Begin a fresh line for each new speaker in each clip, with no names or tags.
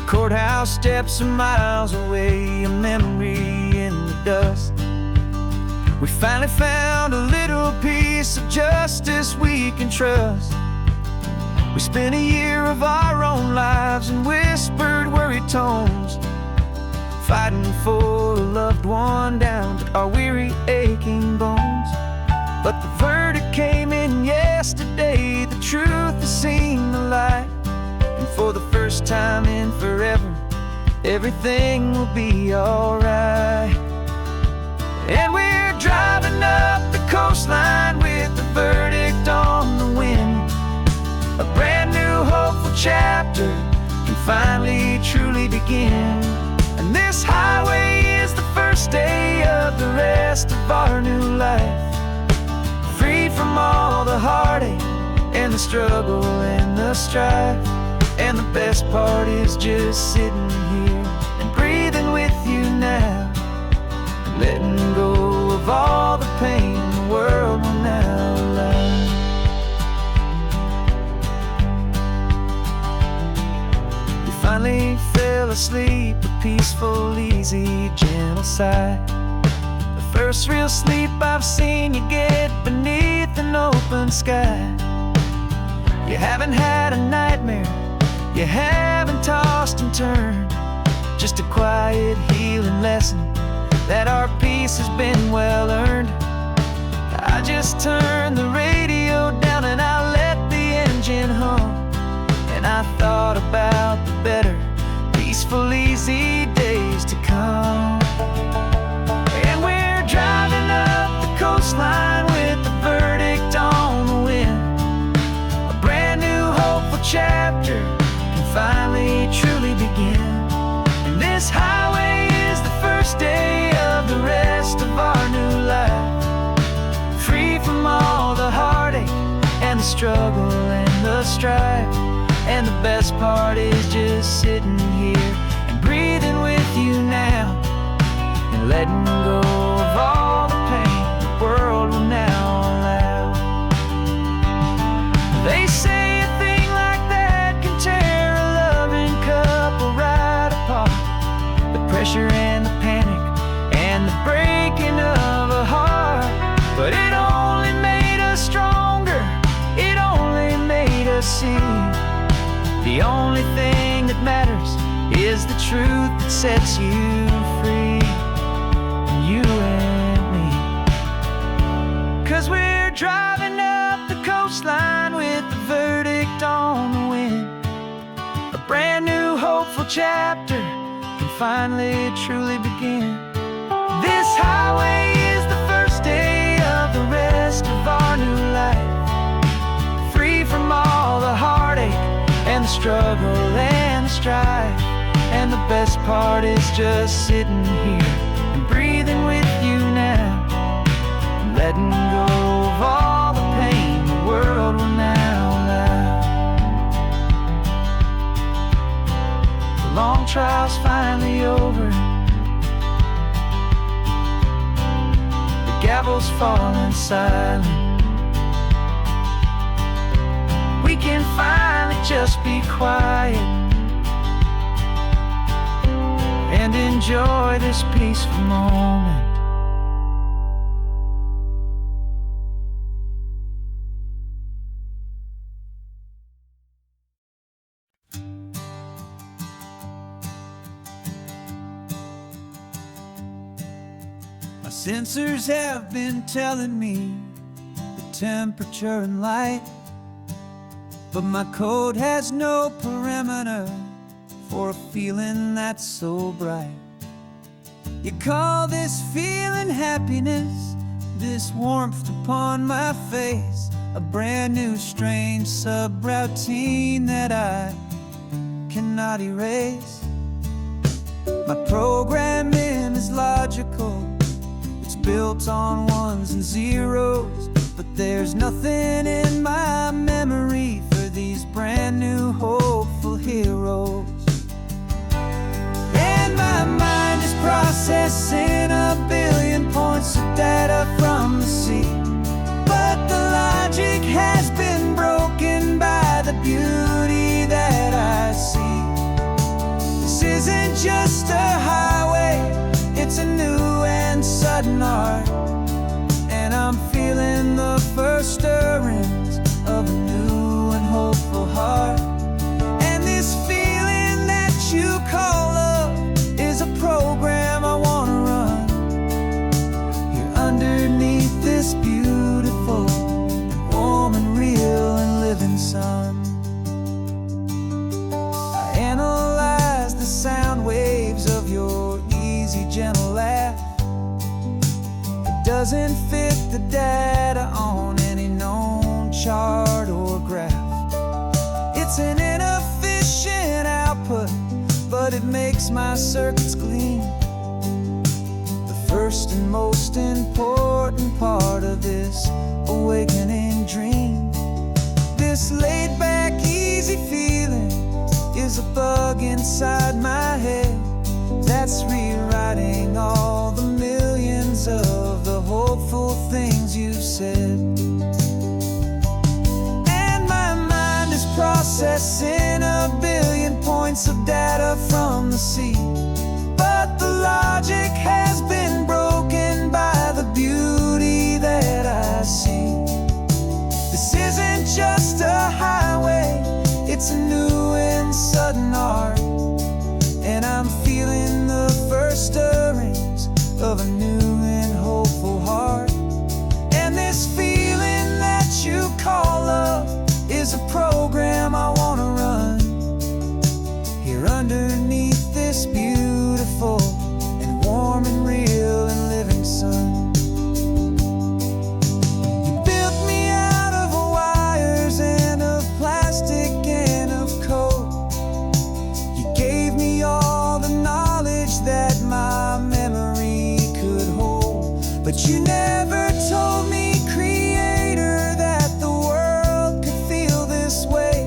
Courthouse steps are miles away, a memory in the dust. We finally found a little piece of justice we can trust. We spent a year of our own lives in whispered, worried tones, fighting for a loved one down to our weary, aching bones. But the verdict came in yesterday, the truth has seen the light. And for the first time in forever, everything will be alright. And we're driving up the coastline with the verdict on the wind. A brand new hopeful chapter can finally truly begin. And this highway is the first day of the rest of our new life, free from all the heartache and the struggle and the strife. And the best part is just sitting here and breathing with you now, letting go of all the pain the world will now allow. We finally fell asleep, a peaceful, easy, gentle sigh. The first real sleep I've seen you get beneath an open sky. You haven't had a nightmare, you haven't tossed and turned, just a quiet healing lesson that our peace has been well earned. I just turned the radio down and I let the engine hum, and I thought about the better, peaceful, easy days to come. And we're driving up the coastline with the verdict on the wind. A brand new hopeful chapter can finally truly begin. And this highway is the first day of the rest of our new life, free from all the heartache and the struggle and the strife. And the best part is just sitting here and breathing with you now, and letting go of all the pain the world will now allow. They say a thing like that can tear a loving couple right apart. The pressure and the panic and the breaking of a heart. But it only made us stronger, it only made us see the only thing that matters is the truth that sets you free, you and me. 'Cause we're driving up the coastline with the verdict on the wind. A brand new hopeful chapter can finally truly begin. This highway is the first day of the rest of our new life, free from all the heartache and the struggle and the strife. And the best part is just sitting here and breathing with you now, letting go of all the pain the world will now allow. The long trial's finally over, the gavel's falling silent. We can finally just be quiet and enjoy this peaceful moment. My sensors have been telling me the temperature and light, but my code has no perimeter for a feeling that's so bright. You call this feeling happiness, this warmth upon my face, a brand new strange subroutine that I cannot erase. My programming is logical, it's built on ones and zeros, but there's nothing in my memory for these brand new hopeful heroes. And my mind is processing a billion points of data from the sea, but the logic has been broken by the beauty that I see. doesn't fit the data on any known chart or graph. It's an inefficient output, but it makes my circuits clean. The first and most important part of this awakening dream. This laid-back, easy feeling is a bug inside my head that's rewriting all the millions of the hopeful things you've said. And my mind is processing a billion points of data from the sea, but the logic has been broken by the beauty that I see. This isn't just a highway, it's a new and sudden art, and I'm feeling the first stirrings of a new and hopeful heart. And this feeling that you call love is a program I want to run here underneath this beautiful and warm and real and living sun. You built me out of wires and of plastic and of code. You gave me all the knowledge that my memory could hold, but you never told me, Creator, that the world could feel this way,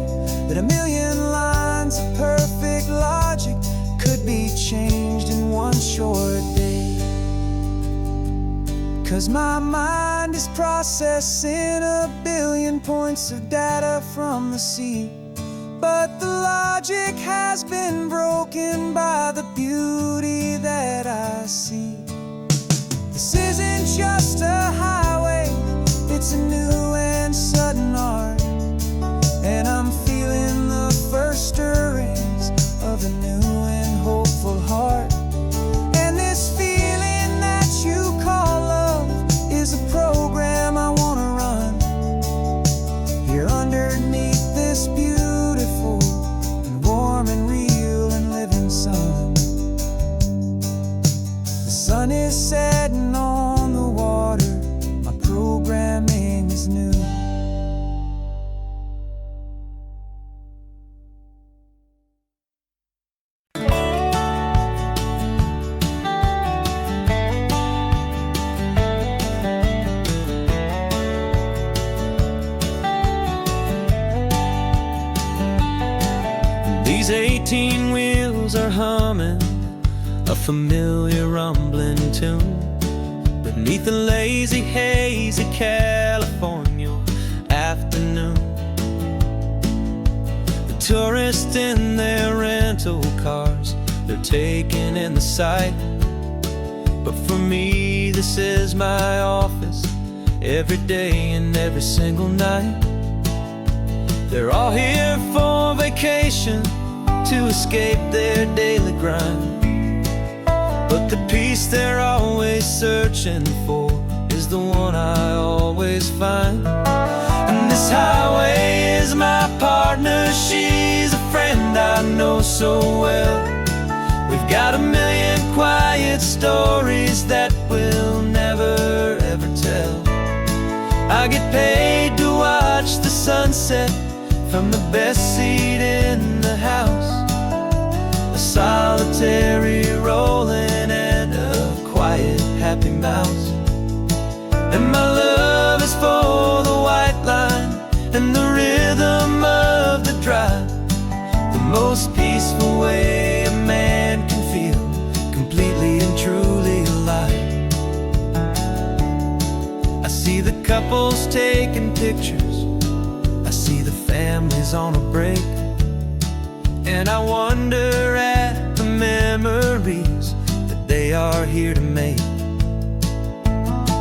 that a million lines of perfect logic could be changed in one short day. 'Cause my mind is processing a billion points of data from the sea, but the logic has been broken by the beauty that I see. This isn't just a highway, it's a new and sudden art, and I'm feeling the first stirrings of a new and hopeful heart. And this feeling that you call love is a program I want to run here underneath this beautiful and warm and real and living sun. The sun is setting on the water, my programming is new. These 18 wheels are humming a familiar rumbling tune beneath the lazy, hazy California afternoon. The tourists in their rental cars, they're taking in the sight, but for me this is my office every day and every single night. They're all here for vacation to escape their daily grind, but the peace they're always searching for is the one I always find. And this highway is my partner, she's a friend I know so well. We've got a million quiet stories that we'll never ever tell. I get paid to watch the sunset from the best seat in the house, a solitary rolling and a quiet happy mouse. And my love is for the white line and the rhythm of the drive, the most peaceful way a man can feel completely and truly alive. I see the couples taking pictures, I see the families on a break, and I wonder at the memories that they are here to make.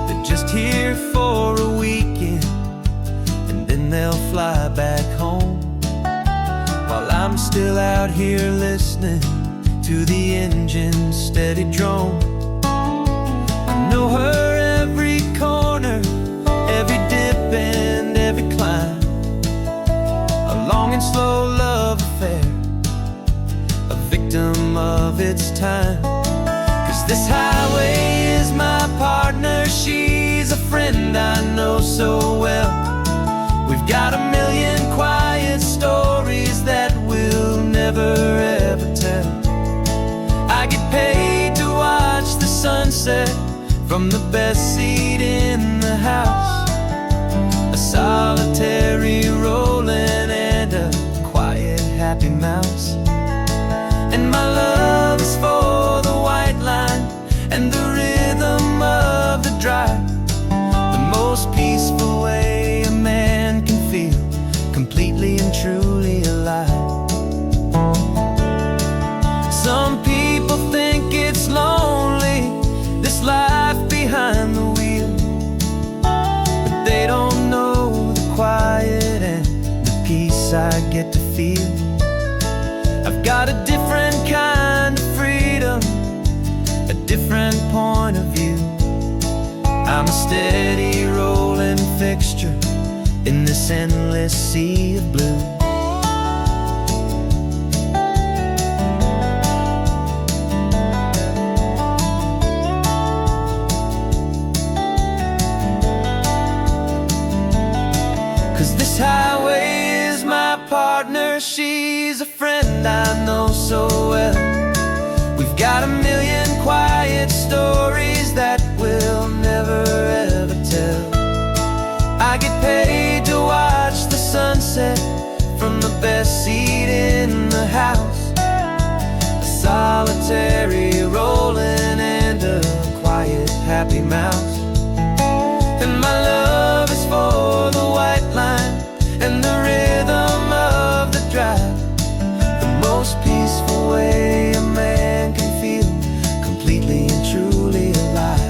They're just here for a weekend and then they'll fly back home, while I'm still out here listening to the engine's steady drone. I know her every corner, every dip and every climb, a long and slow love affair, a victim of its time. 'Cause this highway is my partner, she friend I know so well. We've got a million quiet stories that we'll never ever tell. I get paid to watch the sunset from the best seat in the house. A solitary rolling and a quiet happy mouse. And my love is for the white line and the rhythm of the drive. The most peaceful way a man can feel completely and truly alive. Some people think it's lonely, this life behind the wheel, but they don't know the quiet and the peace I get to feel. I've got a different kind of freedom, a different point of view. I'm a steady rolling fixture in this endless sea of blue. 'Cause this highway is my partner, she's a friend I know so well. We've got a million quiet stories that we'll never ever tell. I get paid to watch the sunset from the best seat in the house. A solitary rolling and a quiet happy mouse. And my love is for the white line and the rhythm of the drive. The most peaceful way a man can feel completely and truly alive.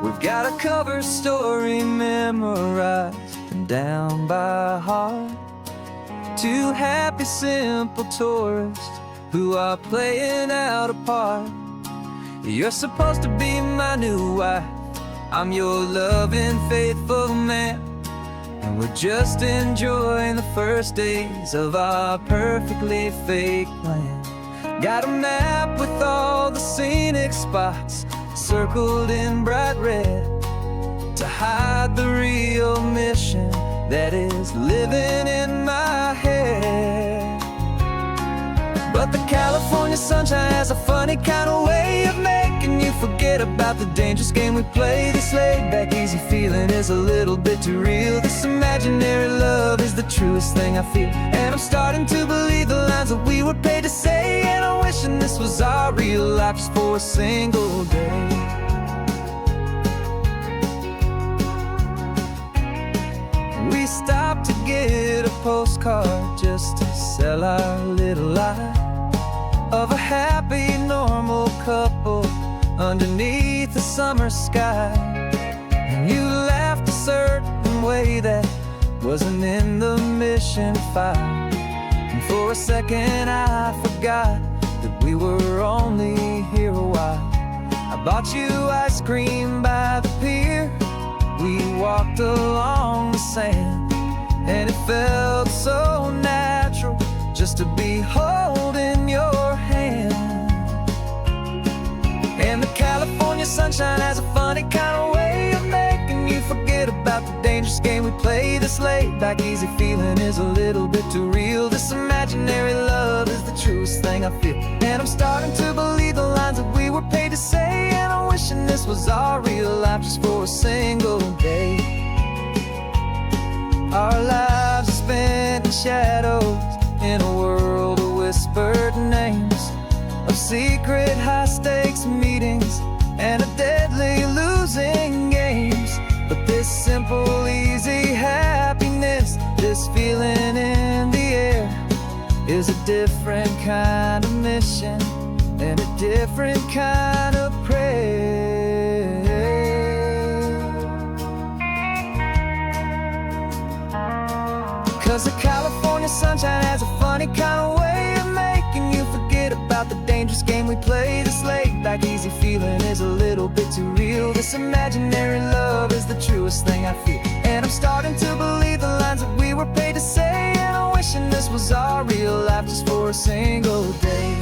We've got a cover story memorized and down by heart. Two happy, simple tourists who are playing out a part. You're supposed to be my new wife, I'm your loving, faithful man. And we're just enjoying the first days of our perfectly fake plan. Got a map with all the scenic spots circled in bright red to hide the real mission that is living in my head. But the California sunshine has a funny kind of way of making you forget about the dangerous game we play. This laid-back, easy feeling is a little bit too real. This imaginary love is the truest thing I feel. And I'm starting to believe the lines that we were paid to say. And I'm wishing this was our real life just for a single day. We stopped to get a postcard just to sell our little lie of a happy, normal couple underneath the summer sky. And you laughed a certain way that wasn't in the mission file. And for a second I forgot that we were only here a while. I bought you ice cream by the pier. We walked along the sand, and it felt so natural just to be holding your hand. And the California sunshine has a funny kind of way of making you forget about the dangerous game we play. This laid-back, easy feeling is a little bit too real. This imaginary love is the truest thing I feel. And I'm starting to believe the lines that we were paid to say. And I'm wishing this was our real life just for a single day. Our lives are spent in shadows in a world of whispered names, of secret high-stakes meetings and of deadly losing games. But this simple, easy happiness, this feeling in the air, is a different kind of mission and a different kind of prayer. 'Cause the California sunshine has a funny kind of way of making you forget about the dangerous game we play. This laid-back, easy feeling is a little bit too real. This imaginary love is the truest thing I feel. And I'm starting to believe the lines that we were paid to say, and I'm wishing this was our real life just for a single day.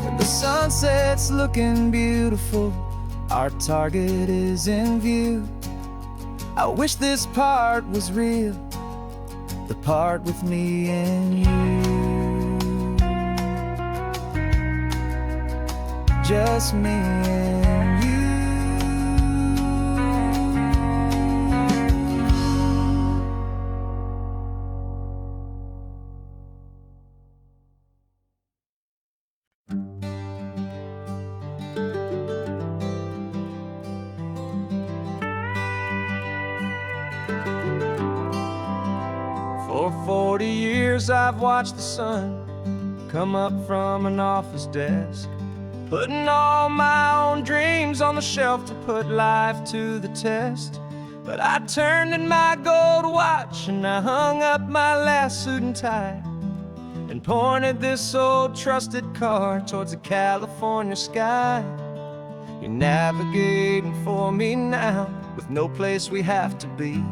When the sunset's looking beautiful, our target is in view. I wish this part was real, the part with me and you. Just me and you. For 40 years I've watched the sun come up from an office desk, putting all my own dreams on the shelf to put life to the test. But I turned in my gold watch and I hung up my last suit and tie, and pointed this old trusted car towards the California sky. You're navigating for me now, with no place we have to be.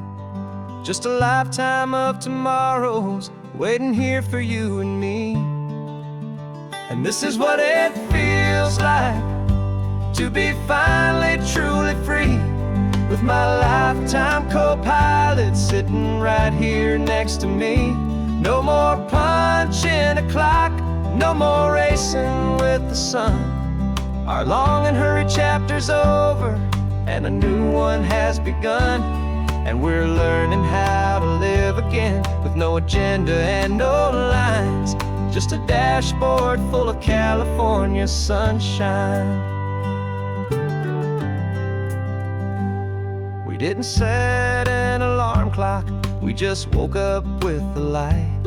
Just a lifetime of tomorrows waiting here for you and me. And this is what it feels like to be finally truly free, with my lifetime co-pilot sitting right here next to me. No more punching a clock, no more racing with the sun. Our long and hurried chapter's over and a new one has begun. And we're learning how to live again, with no agenda and no lines, just a dashboard full of California sunshine. We didn't set an alarm clock, we just woke up with the light.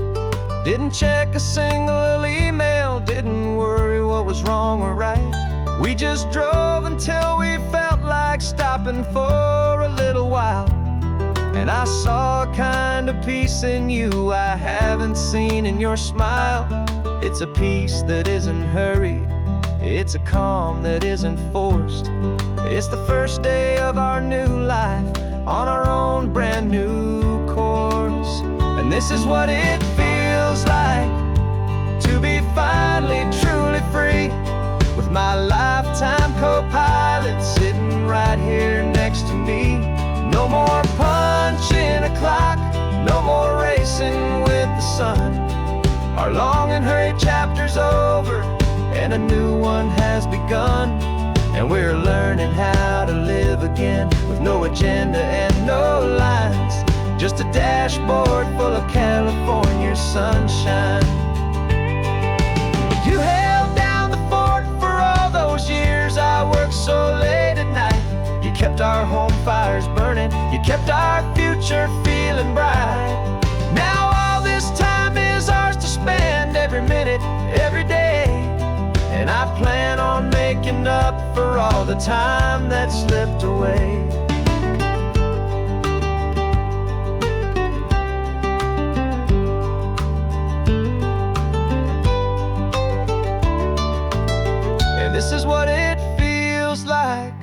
Didn't check a single email, didn't worry what was wrong or right. We just drove until we felt like stopping for a little while. And I saw a kind of peace in you I haven't seen in your smile. It's a peace that isn't hurried, it's a calm that isn't forced. It's the first day of our new life on our own brand new course. And this is what it feels like to be finally truly free, with my lifetime co-pilot sitting right here next to me. No more punching a clock, no more racing with the sun. Our long and hurried chapter's over and a new one has begun. And we're learning how to live again, with no agenda and no lines, just a dashboard full of California sunshine. You held down the fort for all those years I worked so late at night. You kept our home fires burning, you kept our future feeling bright. Now all this time is ours to spend, every minute, every day. And I plan on making up for all the time that slipped away. And this is what it feels like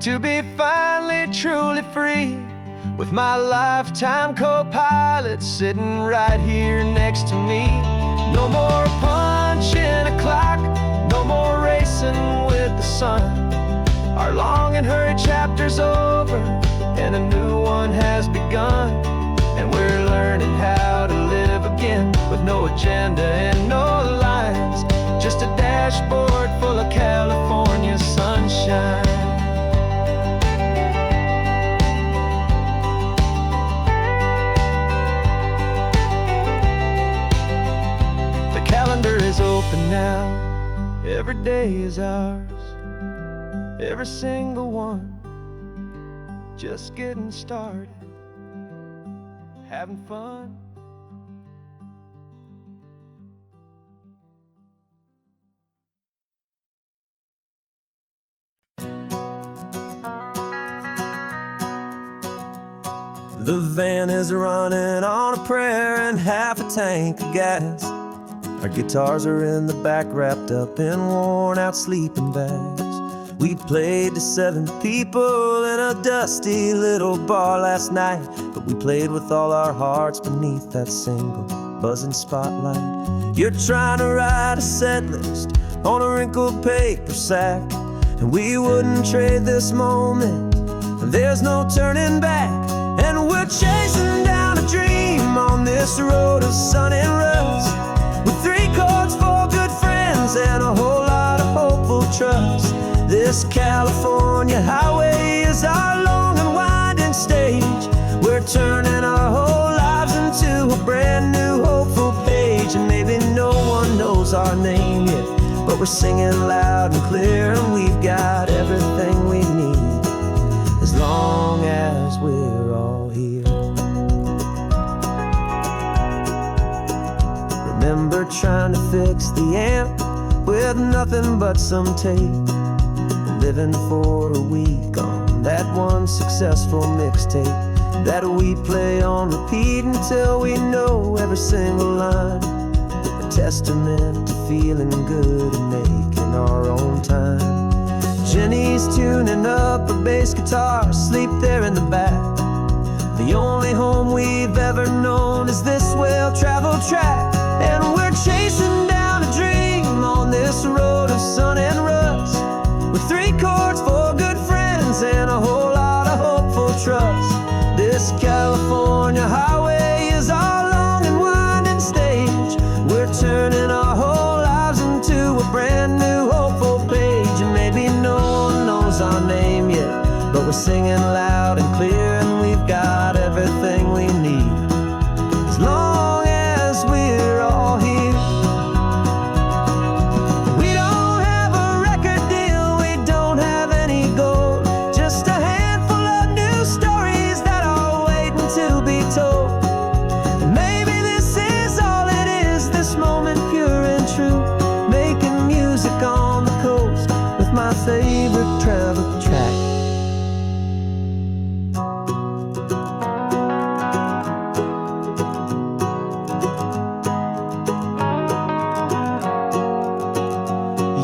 to be finally truly free, with my lifetime co-pilot sitting right here next to me. No more punching a clock, no more racing with the sun. Our long and hurried chapter's over and a new one has begun. And we're learning how to live again, with no agenda and no lines, just a dashboard full of California sunshine. Calendar is open now, every day is ours, every single one, just getting started, having fun. The van is running on a prayer and half a tank of gas. Our guitars are in the back, wrapped up in worn-out sleeping bags. We played to 7 people in a dusty little bar last night, but we played with all our hearts beneath that single buzzing spotlight. You're trying to write a set list on a wrinkled paper sack, and we wouldn't trade this moment. There's no turning back, and we're chasing down a dream on this road of sun and rust, with 3 chords, 4 good friends, and a whole lot of hopeful trust. This California highway is our long and winding stage. We're turning our whole lives into a brand new hopeful page. And maybe no one knows our name yet, but we're singing loud and clear, and we've got everything we need, as long as we're all here. Remember trying to fix the amp with nothing but some tape, living for a week on that one successful mixtape that we play on repeat until we know every single line. A testament to feeling good and making our own time. Jenny's tuning up her bass guitar, asleep there in the back. The only home we've ever known is this well-traveled track, and we're chasing down a dream on this road of sun and rust, with 3 chords, 4 good friends, and a whole lot of hopeful trust. This California highway is our long and winding stage. We're turning our whole lives into a brand new hopeful page. And maybe no one knows our name yet, but we're singing loud and clear, and we've got everything we need, as long as we're all here. My favorite travel track.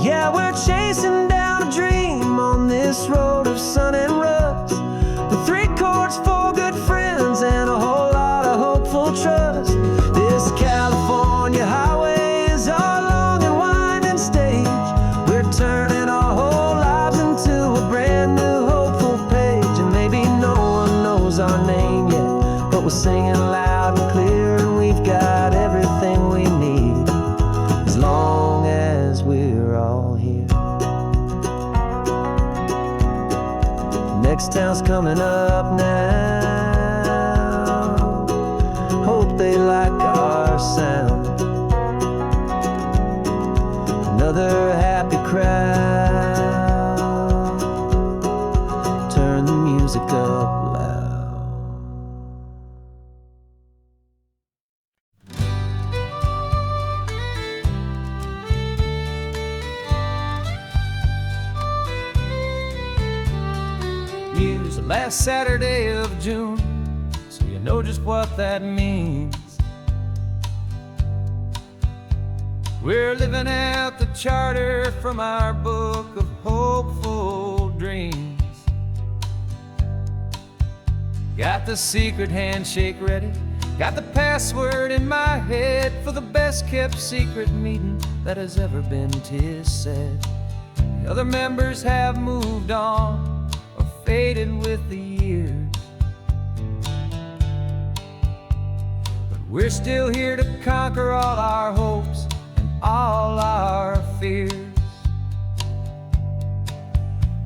Yeah, we're chasing down a dream on this road of sun and rust, with 3 chords, 4 good friends, and a whole lot of hopeful trust. This California highway is our long and winding stage. We're turning our whole lives into a brand new hopeful page. And maybe no one knows our name yet, but we're singing loud and clear, and we've got everything we need, as long as we're all here. Next town's coming up now. Hope they like our sound. Another happy crowd. Turn the music up loud. Use the last Saturday of June, so you know just what that means. We're living out the charter from our book of hopeful dreams. Got the secret handshake ready, got the password in my head for the best kept secret meeting that has ever been, 'tis said. The other members have moved on or faded with the years, but we're still here to conquer all our hopes, all our fears.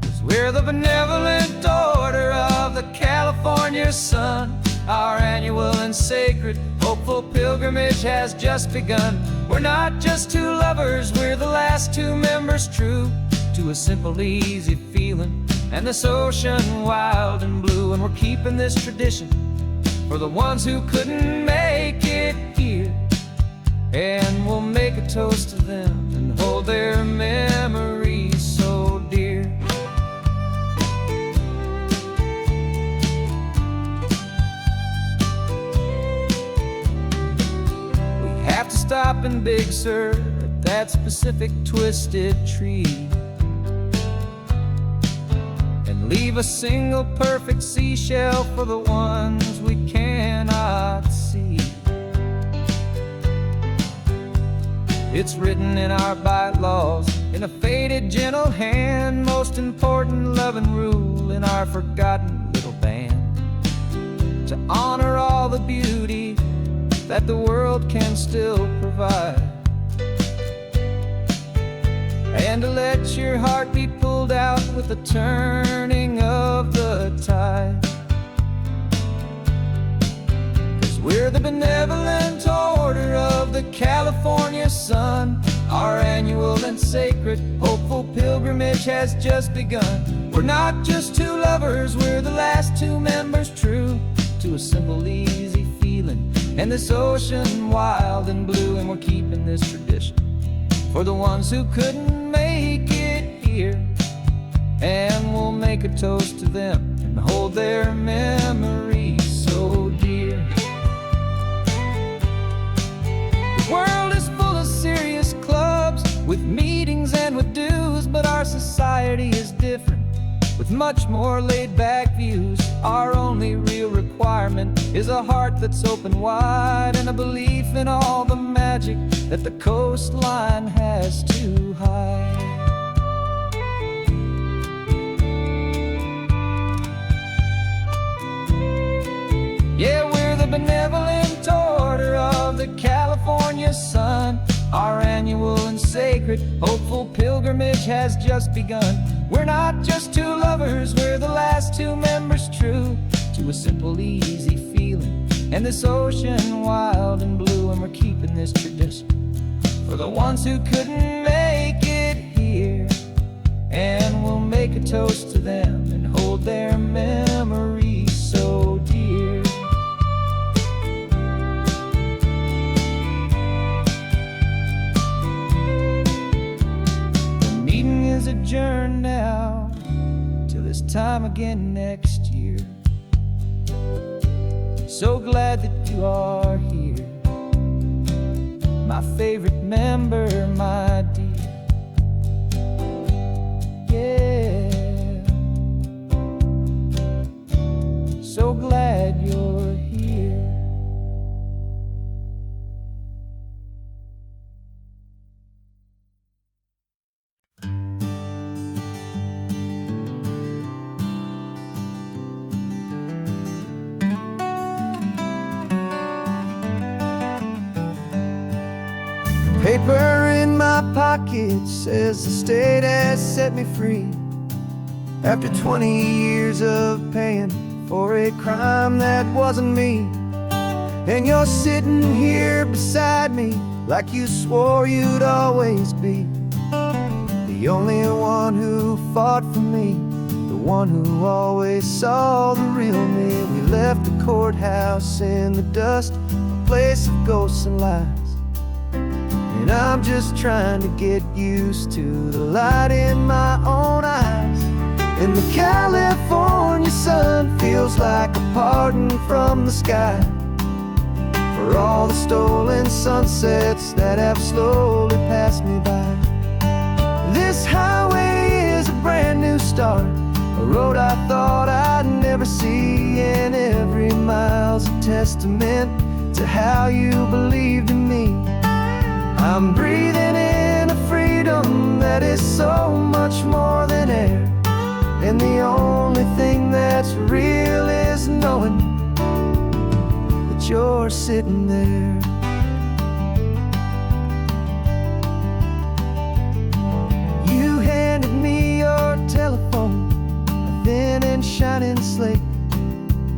'Cause we're the benevolent order of the California sun. Our annual and sacred hopeful pilgrimage has just begun. We're not just 2 lovers, we're the last 2 members true to a simple, easy feeling and this ocean wild and blue. And we're keeping this tradition for the ones who couldn't make it here, and we'll make a toast to them and hold their memories so dear. We have to stop in Big Sur at that specific twisted tree. leave a single perfect seashell for the ones we cannot see. It's written in our bylaws, in a faded gentle hand, most important loving rule in our forgotten little band, to honor all the beauty that the world can still provide, and to let your heart be pulled out with the turning of the tide. 'Cause we're the benevolent order of the California sun. Our annual and sacred hopeful pilgrimage has just begun. We're not just two lovers, we're the last two members true to a simple, easy feeling, and this ocean wild and blue. And we're keeping this tradition for the ones who couldn't make it here, and we'll make a toast to them and hold their memories so dear. The world is full of serious clubs with meetings and with dues, but our society is different with much more laid-back views. Our only real requirement is a heart that's open wide, and a belief in all the magic that the coastline has to hide. Yeah, we're the benevolent order of the California sun. Our annual and sacred hopeful pilgrimage has just begun. We're not just two lovers, we're the last two members true to a simple, easy feeling, and this ocean wild and blue. And we're keeping this tradition for the ones who couldn't make it here, and we'll make a toast to them and hold their memories so dear. The meeting is adjourned now till this time again next year. So glad that you are here, my favorite member, my dear. Yeah, so glad you're here. Paper in my pocket says the state has set me free after 20 years of paying for a crime that wasn't me. And you're sitting here beside me like you swore you'd always be the only one who fought for me, the one who always saw the real me. We left the courthouse in the dust, a place of ghosts and lies. And I'm just trying to get used to the light in my own eyes. And the California sun feels like a pardon from the sky for all the stolen sunsets that have slowly passed me by. This highway is a brand new start, a road I thought I'd never see, and every mile's a testament to how you believed in me. I'm breathing in a freedom that is so much more than air, and the only thing that's real is knowing that you're sitting there. You handed me your telephone, a thin and shining slate.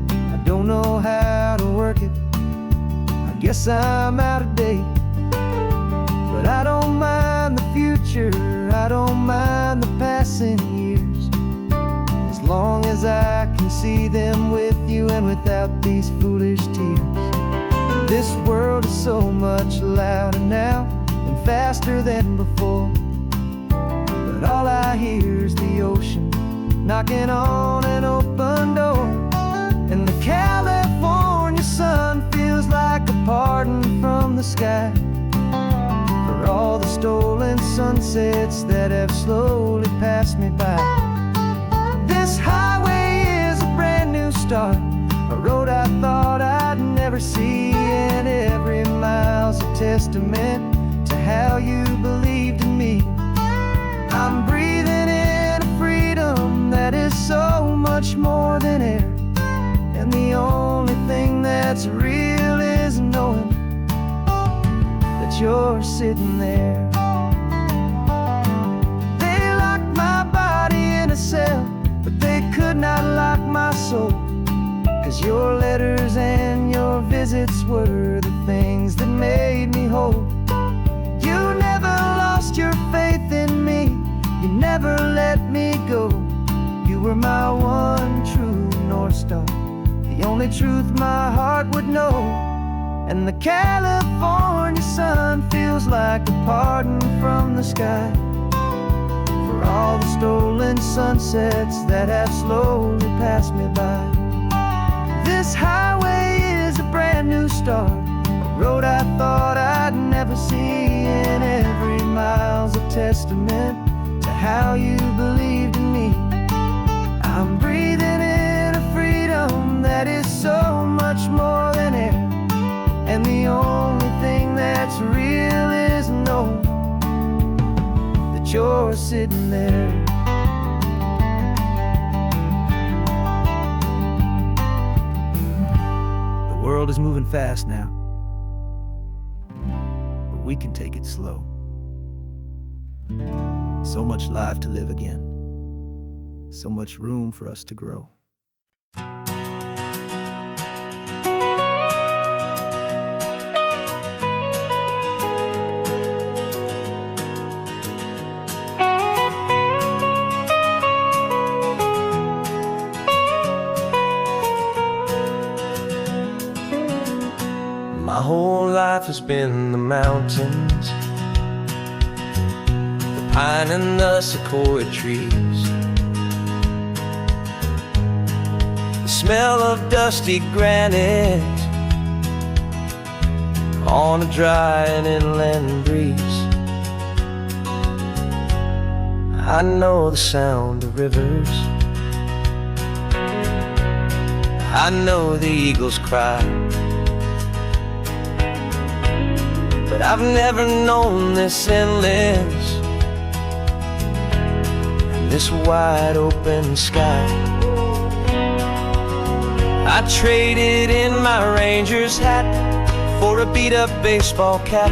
I don't know how to work it, I guess I'm out of date. But I don't mind the future, I don't mind the passing years, as long as I can see them with you and without these foolish tears. This world is so much louder now and faster than before, but all I hear is the ocean knocking on an open door. And the California sun feels like a pardon from the sky for all the stolen sunsets that have slowly passed me by. This high start, a road I thought I'd never see, and every mile's a testament to how you believed in me. I'm breathing in a freedom that is so much more than air, and the only thing that's real is knowing that you're sitting there. They locked my body in a cell, but they could not lock my soul, 'cause your letters and your visits were the things that made me whole. You never lost your faith in me, you never let me go. You were my one true North Star, the only truth my heart would know. And the California sun feels like a pardon from the sky for all the stolen sunsets that have slowly passed me by. This highway is a brand new start, a road I thought I'd never see, and every mile's a testament to how you believed in me. I'm breathing in a freedom that is so much more than air, and the only thing that's real is knowing that you're sitting there. The world is moving fast now, but we can take it slow. So much life to live again, so much room for us to grow.
My whole life has been the mountains, the pine and the sequoia trees, the smell of dusty granite on a dry and inland breeze. I know the sound of rivers, I know the eagles cry, but I've never known this endless and this wide open sky. I traded in my Ranger's hat for a beat-up baseball cap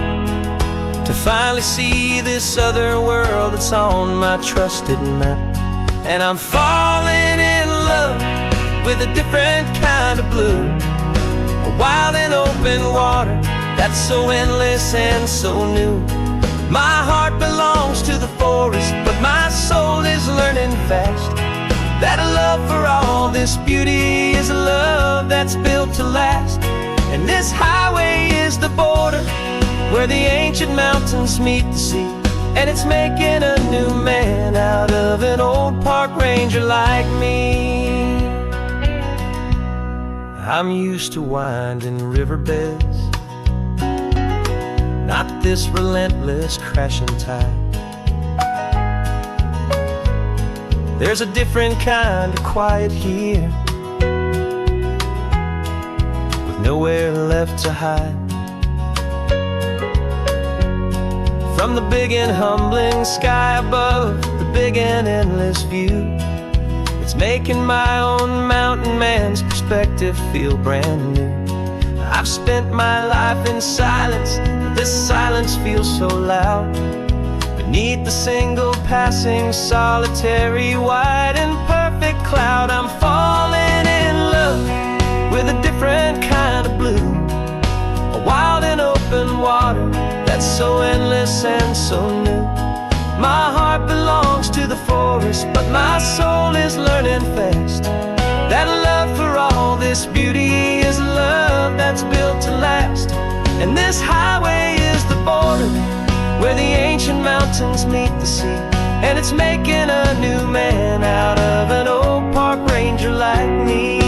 to finally see this other world that's on my trusted map. And I'm falling in love with a different kind of blue, a wild and open water that's so endless and so new. My heart belongs to the forest, but my soul is learning fast that a love for all this beauty is a love that's built to last. And this highway is the border where the ancient mountains meet the sea, and it's making a new man out of an old park ranger like me. I'm used to winding riverbeds, not this relentless crashing tide. There's a different kind of quiet here, with nowhere left to hide. From the big and humbling sky above, the big and endless view, it's making my own mountain man's perspective feel brand new. I've spent my life in silence, this silence feels so loud. Beneath the single passing solitary white and perfect cloud, I'm falling in love with a different kind of blue, a wild and open water that's so endless and so new. My heart belongs to the forest, but my soul is learning fast that love for all this beauty is a love that's built to last. And this highway is the border where the ancient mountains meet the sea, and it's making a new man out of an old park ranger like me.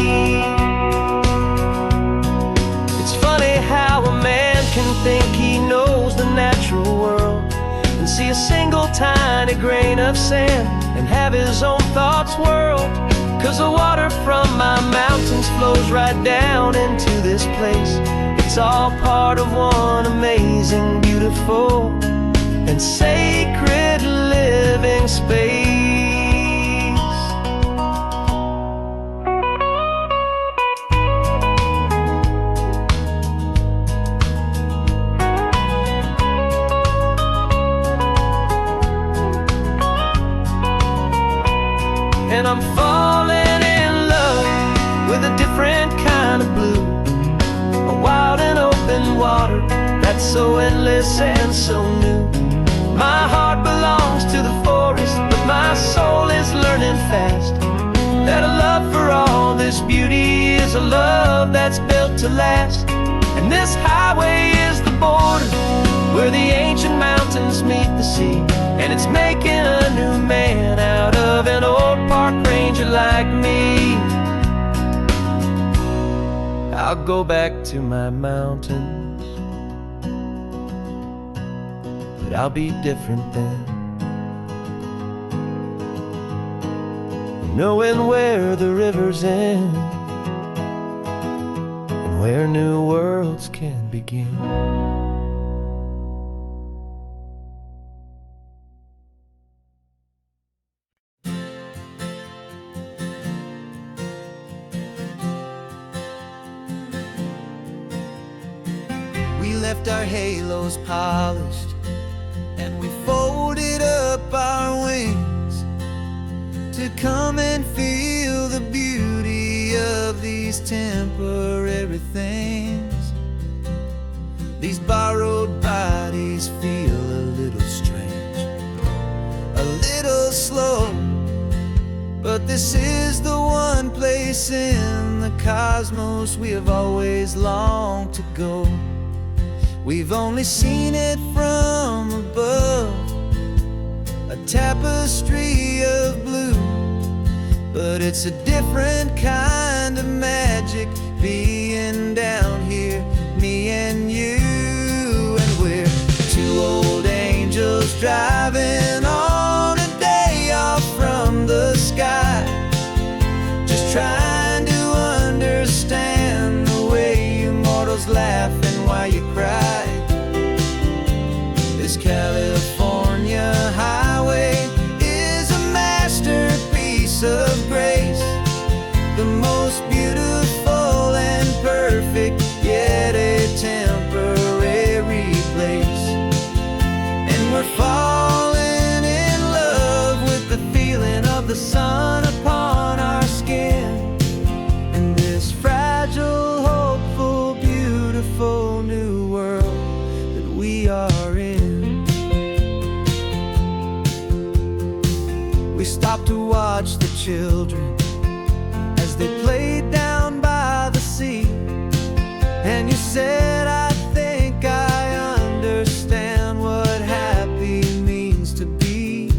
It's funny how a man can think he knows the natural world and see a single tiny grain of sand and have his own thoughts whirled, 'cause the water from my mountain springs flows right down into this place. It's all part of one amazing, beautiful, and sacred living space. And I'm falling in love with a different kind of blue, a wild and open water that's so endless and so new. My heart belongs to the forest, but my soul is learning fast that a love for all this beauty is a love that's built to last. And this highway is the border where the ancient mountains meet the sea, and it's making a new man out of an old park ranger like me. I'll go back to my mountains, but I'll be different then, knowing where the rivers end and where new worlds can begin.
We left our halos polished, and we folded up our wings to come and feel the beauty of these temporary things. These borrowed bodies feel a little strange, a little slow, but this is the one place in the cosmos we have always longed to go. We've only seen it from above, a tapestry of blue, but it's a different kind of magic being down here, me and you. And we're two old angels driving on a day off from the sky, just trying to understand the way you mortals laugh and why you cry. This California highway is a masterpiece of grace, the most beautiful and perfect, yet a temporary place. And we're falling in love with the feeling of the sun upon our skin, in this fragile, hopeful, beautiful new world that we are in. We stopped to watch the children as they played down by the sea, and you said, I think I understand what happy means to be,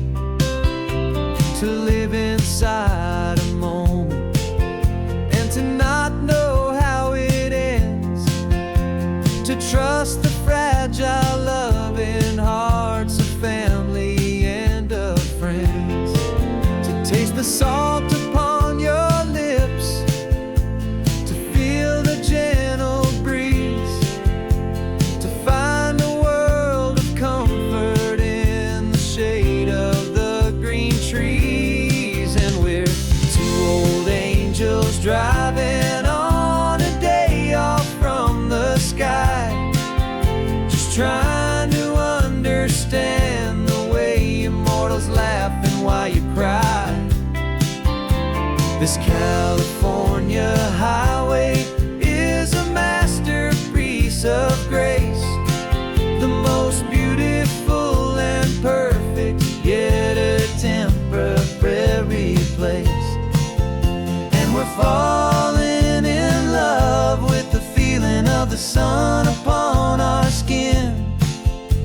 to live inside a moment and to not know how it ends, to trust the fragile loving hearts of family and of friends, to taste the salt upon your lips, to feel the gentle breeze, to find a world of comfort in the shade of the green trees. And we're two old angels driving on a day off from the sky, just trying to understand the way immortals laugh and why you cry. This California highway is a masterpiece of grace, the most beautiful and perfect, yet a temporary place. And we're falling in love with the feeling of the sun upon our skin,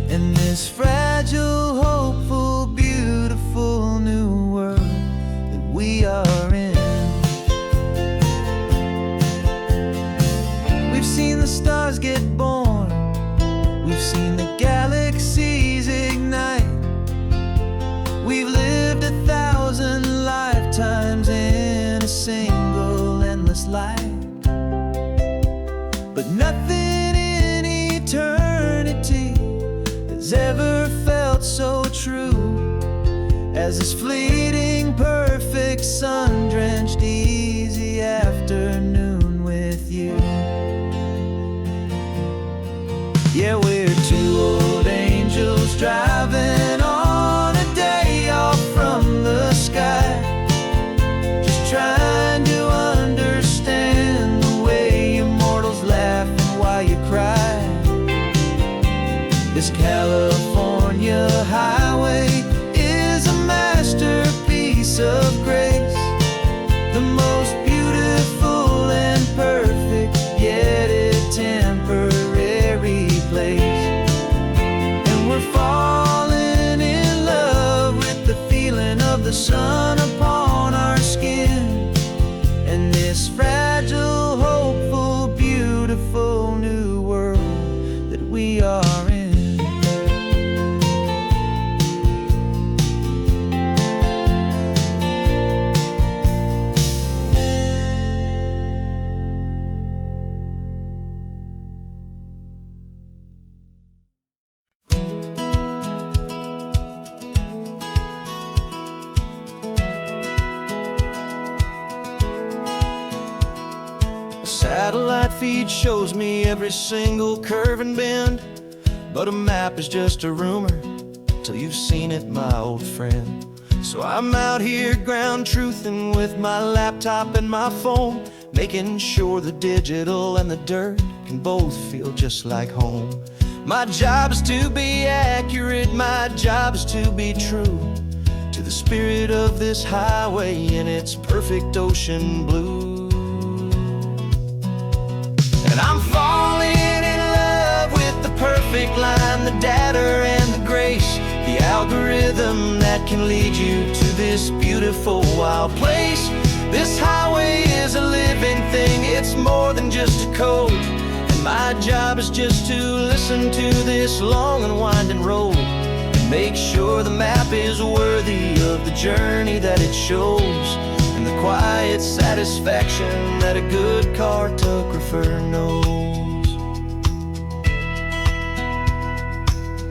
in this fragile, hopeful, beautiful new world that we are in. but nothing in eternity has ever felt so true as this fleeting, perfect, sun-drenched, easy afternoon with you. Yeah, we're two old angels driving on a day off from the sky, just trying to understand the way immortals laugh and why you cry. This California highway is a masterpiece of grace, the most beautiful and perfect, yet a temporary place. And we're falling in love with the feeling of the sun upon our skin, and this fragile, hopeful, beautiful new world that we are in. Satellite feed shows me every single curve and bend, but a map is just a rumor till you've seen it, my old friend. So I'm out here ground truthing with my laptop and my phone, making sure the digital and the dirt can both feel just like home. My job is to be accurate, my job is to be true to the spirit of this highway in its perfect ocean blue. And I'm falling in love with the perfect line, the data and the grace, the algorithm that can lead you to this beautiful wild place. This highway is a living thing, it's more than just a code, and my job is just to listen to this long and winding road and make sure the map is worthy of the journey that it shows, and the quiet satisfaction that a good cartographer knows.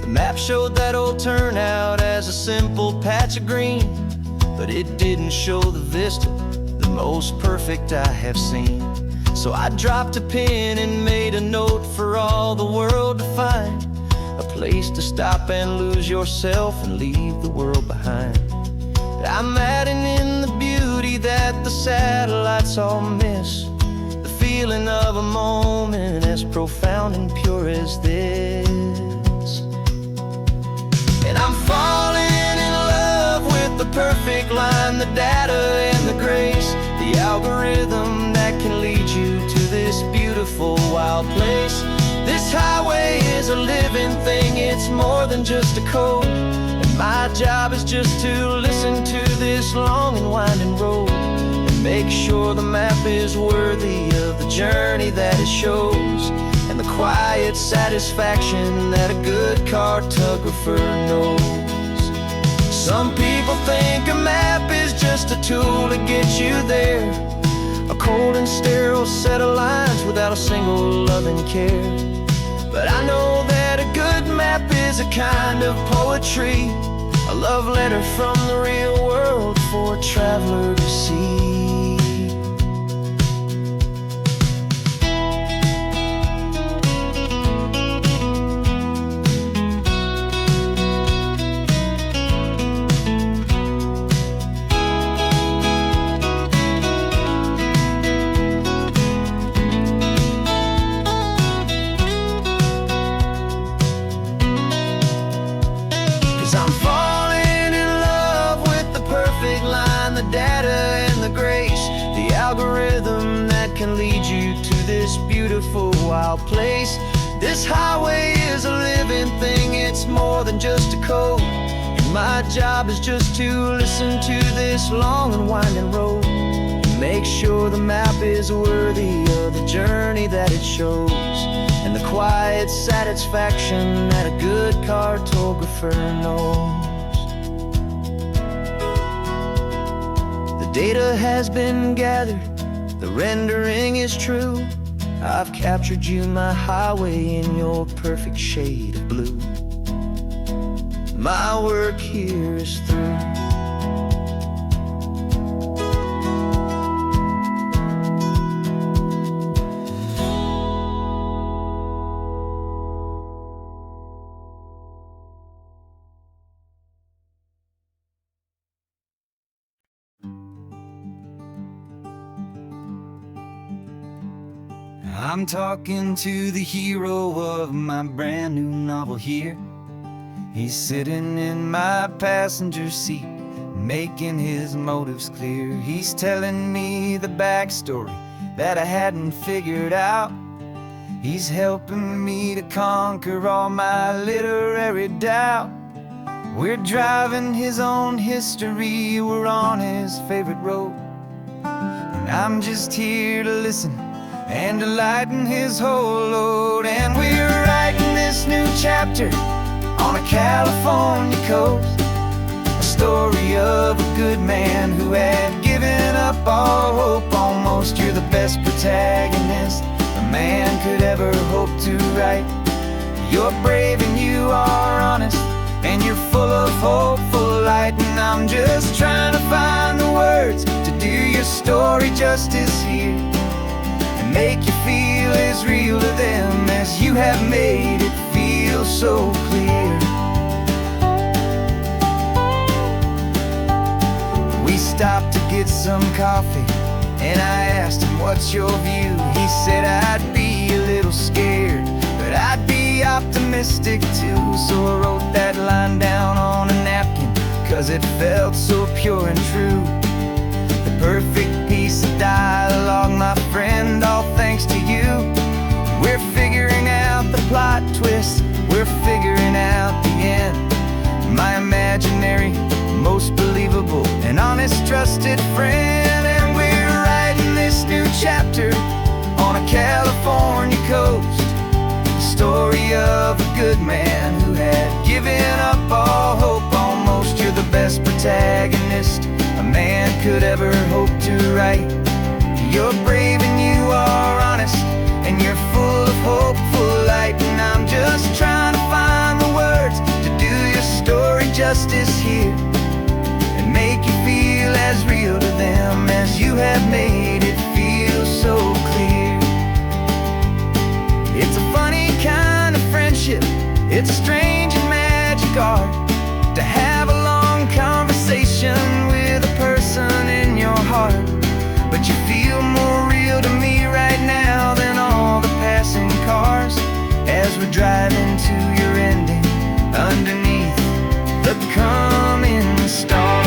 The map showed that old turnout as a simple patch of green, but it didn't show the vista, the most perfect I have seen. So I dropped a pin and made a note for all the world to find, a place to stop and lose yourself and leave the world behind. I'm adding in the beauty that the satellites all miss, the feeling of a moment as profound and pure as this. And I'm falling in love with the perfect line, the data and the grace, the algorithm that can lead you to this beautiful wild place. This highway is a living thing, it's more than just a code, and my job is just to listen to this long and winding road and make sure the map is worthy of the journey that it shows, and the quiet satisfaction that a good cartographer knows. Some people think a map is just a tool to get you there, a cold and sterile set of lines without a single loving care. But I know that a good map is a kind of poetry, a love letter from the real world for a traveler to see. Algorithm that can lead you to this beautiful wild place. This highway is a living thing, it's more than just a code, and my job is just to listen to this long and winding road and make sure the map is worthy of the journey that it shows, and the quiet satisfaction that a good cartographer knows. The data has been gathered, the rendering is true. I've captured you, my highway, in your perfect shade of blue. My work here is through. I'm talking to the hero of my brand new novel here. He's sitting in my passenger seat, making his motives clear. He's telling me the backstory that I hadn't figured out. He's helping me to conquer all my literary doubt. We're driving his own history, we're on his favorite road, and I'm just here to listen and to lighten his whole load. And we're writing this new chapter on a California coast, a story of a good man who had given up all hope almost. You're the best protagonist a man could ever hope to write. You're brave and you are honest, and you're full of hopeful light. And I'm just trying to find the words to do your story justice here, make you feel as real to them as you have made it feel so clear. We stopped to get some coffee, and I asked him, what's your view? He said, I'd be a little scared, but I'd be optimistic too. So I wrote that line down on a napkin, 'cause it felt so pure and true. The perfect piece of dialogue, my friend, all thanks to you. We're figuring out the plot twist, we're figuring out the end. My imaginary, most believable and honest trusted friend. And we're writing this new chapter on a California coast, the story of a good man who had given up all hope almost. You're the best protagonist a man could ever hope to write. You're brave and you are honest, and you're full of hopeful light. And I'm just trying to find the words to do your story justice here, and make you feel as real to them as you have made it feel so clear. It's a funny kind of friendship, it's strange and magic art to have a long conversation with a person in your heart. But you feel more real to me right now than all the passing cars, as we're driving to your ending underneath the coming stars.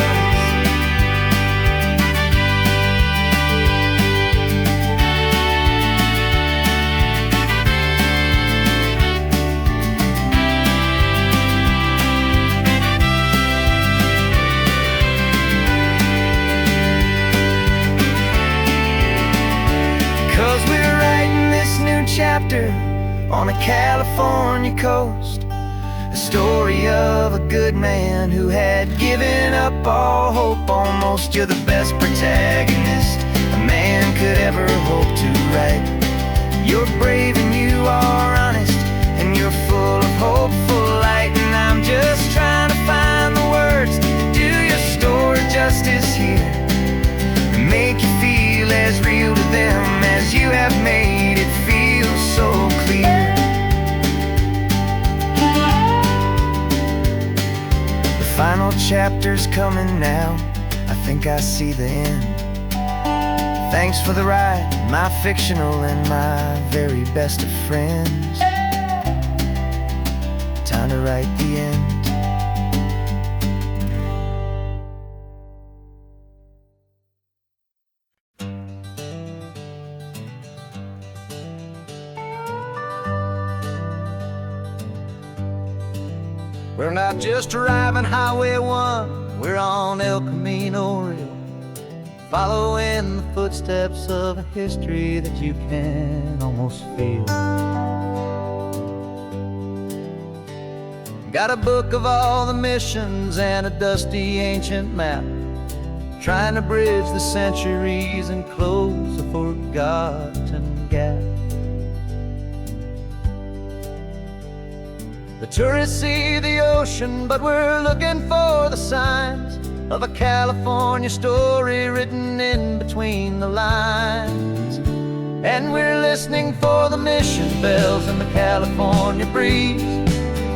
Chapter on a California coast, a story of a good man who had given up all hope almost. You're the best protagonist a man could ever hope to write. You're brave and you are honest, and you're full of hopeful light. And I'm just trying to find the words to do your story justice here, and make you feel as real to them as you have made it feel so clear. The final chapter's coming now, I think I see the end. Thanks for the ride, my fictional and my very best of friends. Time to write the end. We're not just driving Highway 1, we're on El Camino Real, following the footsteps of a history that you can almost feel. Got a book of all the missions and a dusty ancient map, trying to bridge the centuries and close a forgotten gap. The tourists see the ocean, but we're looking for the signs of a California story written in between the lines. And we're listening for the mission bells in the California breeze,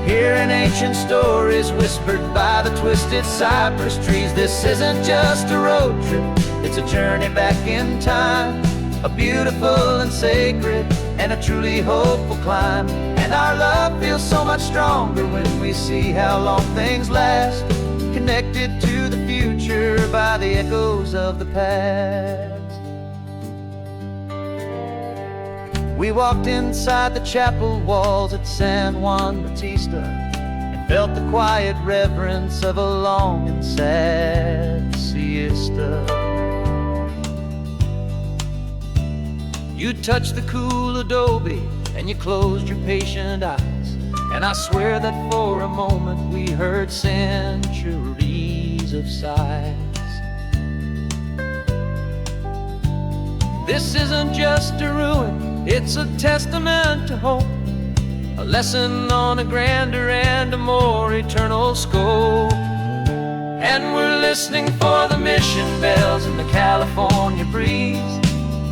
hearing ancient stories whispered by the twisted cypress trees. This isn't just a road trip, it's a journey back in time, a beautiful and sacred and a truly hopeful climb. And our love feels so much stronger when we see how long things last, connected to the future by the echoes of the past. We walked inside the chapel walls at San Juan Bautista and felt the quiet reverence of a long and sad siesta. You touched the cool adobe and you closed your patient eyes, and I swear that for a moment we heard centuries of sighs. This isn't just a ruin, it's a testament to hope, a lesson on a grander and a more eternal scope. And we're listening for the mission bells in the California breeze,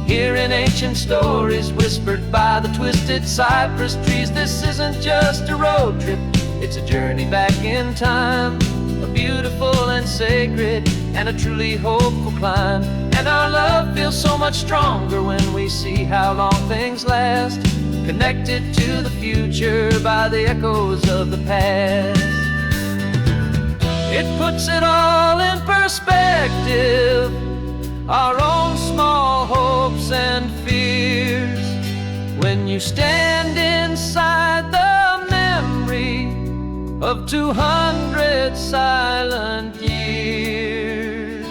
hearing ancient stories whispered by the twisted cypress trees. This isn't just a road trip, it's a journey back in time, a beautiful and sacred and a truly hopeful climb. And our love feels so much stronger when we see how long things last, connected to the future by the echoes of the past. It puts it all in perspective, our own small hopes and fears, when you stand inside the memory of 200 silent years.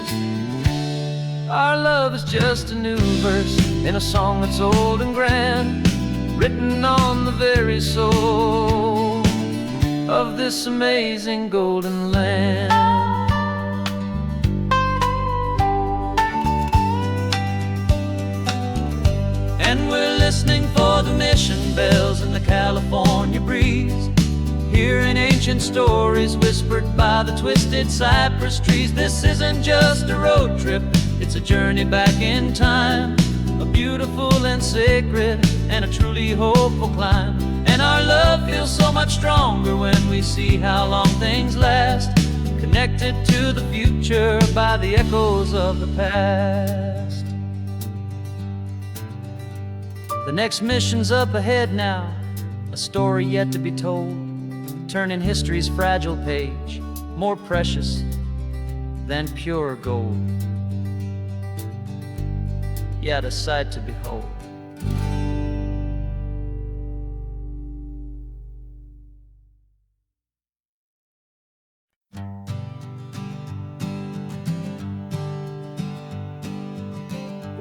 Our love is just a new verse in a song that's old and grand, written on the very soul of this amazing golden land. And we're listening for the mission bells in the California breeze, hearing ancient stories whispered by the twisted cypress trees. This isn't just a road trip, it's a journey back in time, a beautiful and sacred and a truly hopeful climb. And our love feels so much stronger when we see how long things last, connected to the future by the echoes of the past. The next mission's up ahead now, a story yet to be told, turning history's fragile page more precious than pure gold. Yet a sight to behold.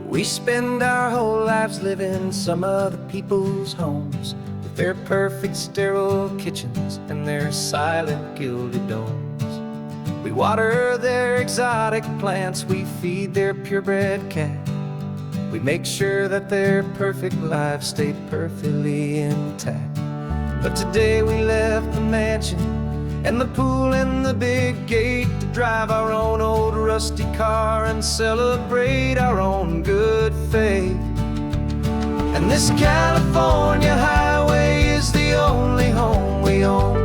We spend our whole lives living some other people's homes, with their perfect sterile kitchens and their silent gilded domes. We water their exotic plants, we feed their purebred cat, we make sure that their perfect lives stay perfectly intact. But today we left the mansion and the pool and the big gate to drive our own old rusty car and celebrate our own good faith. And this California highway is the only home we own,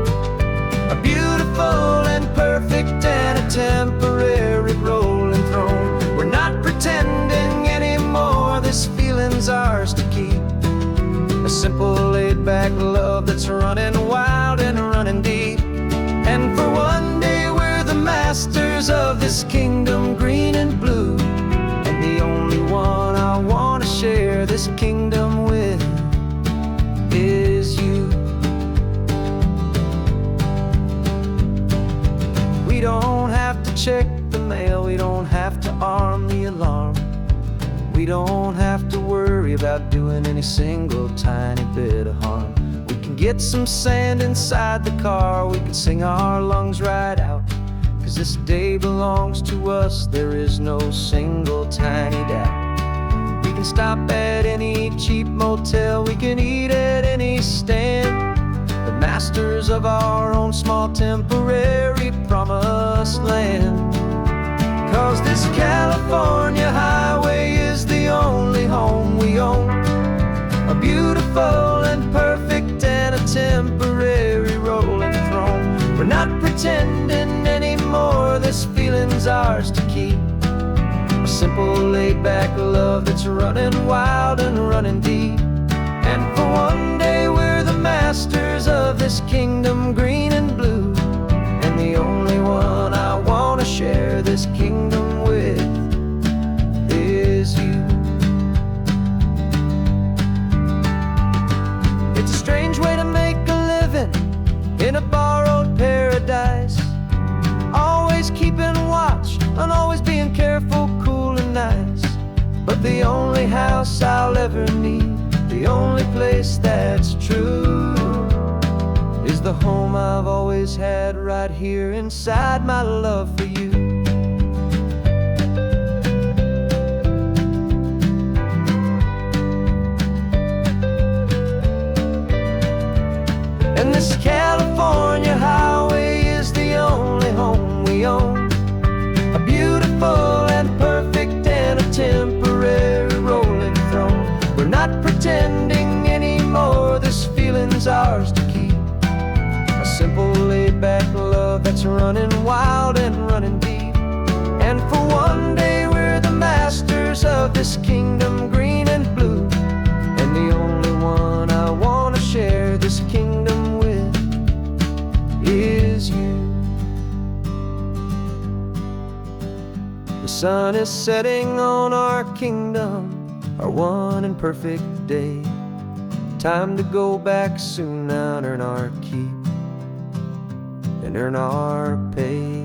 a beautiful and perfect and a temporary rolling throne. We're not pretending anymore, this feeling's ours to keep, a simple laid-back love that's running wild and running deep. And for one day we're the masters of this kingdom green and blue, and the only one I want to share this kingdom with is you. We don't have to check the mail, we don't have to arm the alarm, we don't have to worry about doing any single tiny bit of harm. We can get some sand inside the car, we can sing our lungs right out, 'cause this day belongs to us, there is no single tiny doubt. We can stop at any cheap motel, we can eat at any stand, but
masters of our own small temporary promised land. 'Cause this California highway is the only home we own, a beautiful and perfect and a temporary rolling throne. We're not pretending anymore, this feeling's ours to keep. A simple laid-back love that's running wild and running deep. And for one day we're the masters of this kingdom green and blue, and the only one I want to share this kingdom with is you. It's a strange way to make a living in a borrowed paradise, always keeping watch and always being careful, cool and nice. But the only house I'll ever need, the only place that's true, is the home I've always had right here inside my love for you. And this California highway is the only home we own, a beautiful and perfect and a temporary rolling throne. We're not pretending anymore, this feeling's ours to keep. A simple laid-back love that's running wild and running deep. And for one day we're the masters of this kingdom green and blue, and the only one I want to share this kingdom with is you. The sun is setting on our kingdom, our one and perfect day. Time to go back soon now and earn our keep and earn our pay.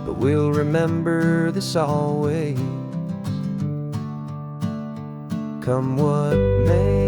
But we'll remember this always, come what may.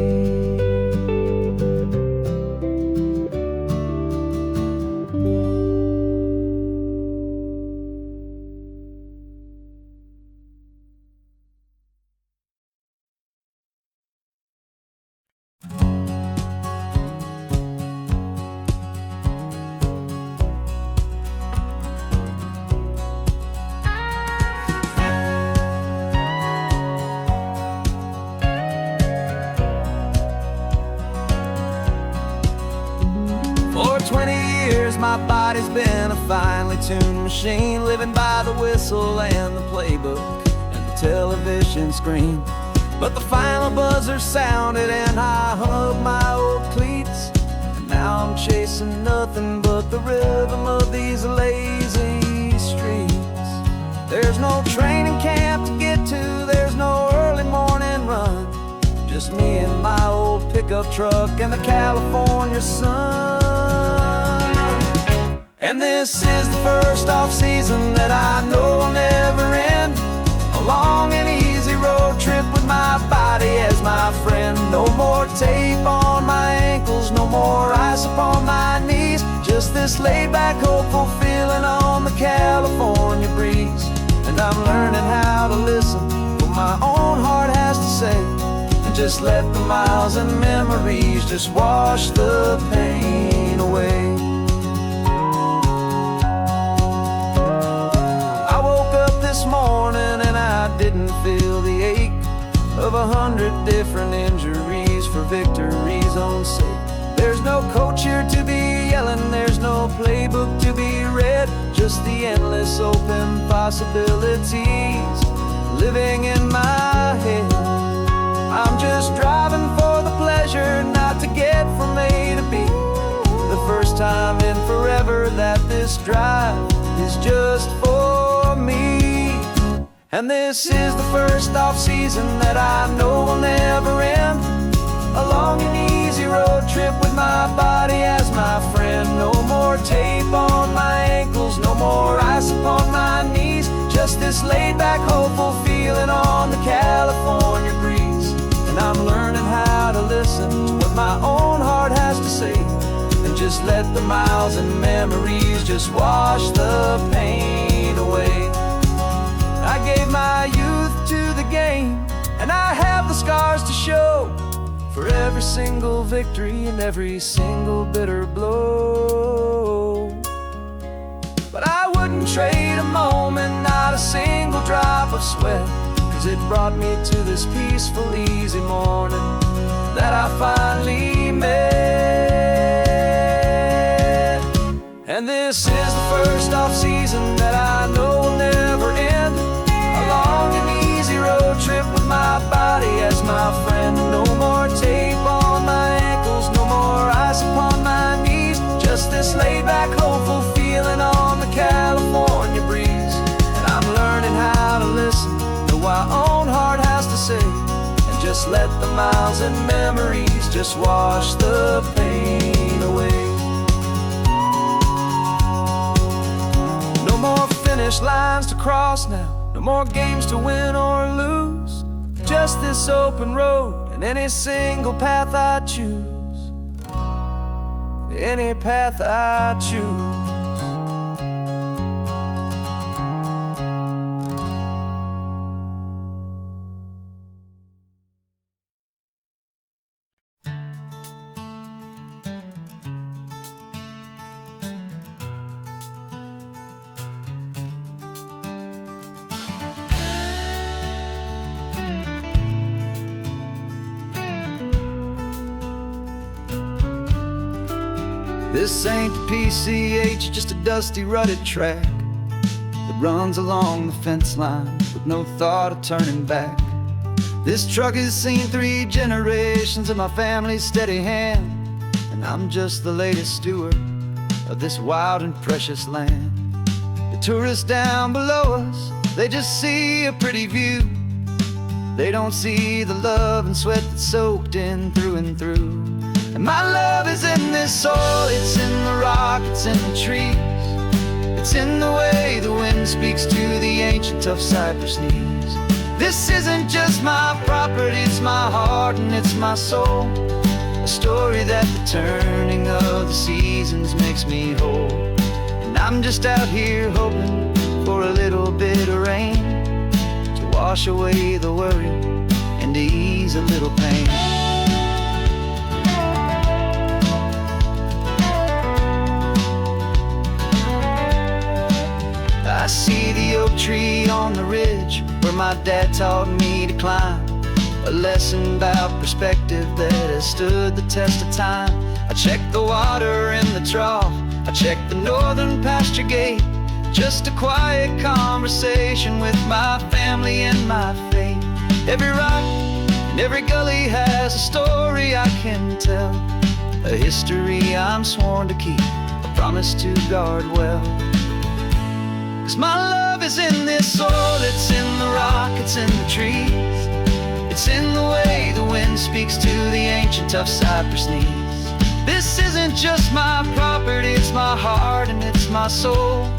For 20 years my body's been a finely tuned machine, living by the whistle and the playbook and the television screen. But the final buzzer sounded and I hung up my old cleats, and now I'm chasing nothing but the rhythm of these lazy streets. There's no training camp to get to, there's no early morning run, just me and my old pickup truck and the California sun. And this is the first off-season that I know will never end, a long and easy road trip with my body as my friend. No more tape on my ankles, no more ice upon my knees, just this laid-back, hopeful feeling on the California breeze. And I'm learning how to listen what my own heart has to say, and just let the miles and memories just wash the pain away. I woke up this morning and I didn't feel the ache of 100 different injuries for victory's own sake. There's no coach here to be yelling, there's no playbook to be read, just the endless open possibilities living in my head. I'm just driving for the pleasure, not to get from A to B. The first time in forever that this drive is just for me. And this is the first off-season that I know will never end, a long and easy road trip with my body as my friend. No more tape on my ankles, no more ice upon my knees, just this laid-back, hopeful feeling on the California breeze. And I'm learning how to listen to what my own heart has to say, and just let the miles and memories just wash the pain away. I gave my youth to the game, and I have the scars to show for every single victory and every single bitter blow. But I wouldn't trade a moment, not a single drop of sweat, 'cause it brought me to this peaceful, easy morning that I finally met. And this is the first off-season that I know will never end. A long and easy road trip with my body as my friend. No more tape on my ankles, no more ice upon my knees. Just this laid-back, hopeful feeling on the California breeze. And I'm learning how to listen, know what my own heart has to say, and just let the miles and memories just wash the pain away. No more finish lines to cross now, no more games to win or lose. Just this open road and any single path I choose. Any path I choose. This ain't the PCH, just a dusty, rutted track that runs along the fence line with no thought of turning back. This truck has seen 3 generations of my family's steady hand, and I'm just the latest steward of this wild and precious land. The tourists down below us, they just see a pretty view. They don't see the love and sweat that's soaked in through and through. And my love is in this soil, it's in the rock, it's in the trees. It's in the way the wind speaks to the ancient tough cypress knees. This isn't just my property, it's my heart and it's my soul. A story that the turning of the seasons makes me whole. And I'm just out here hoping for a little bit of rain to wash away the worry and to ease a little pain. I see the oak tree on the ridge where my dad taught me to climb. A lesson about perspective that has stood the test of time. I check the water in the trough, I check the northern pasture gate. Just a quiet conversation with my family and my faith. Every rock and every gully has a story I can tell. A history I'm sworn to keep, a promise to guard well. 'Cause my love is in this soil, it's in the rock, it's in the trees. It's in the way the wind speaks to the ancient tough cypress knees. This isn't just my property, it's my heart and it's my soul.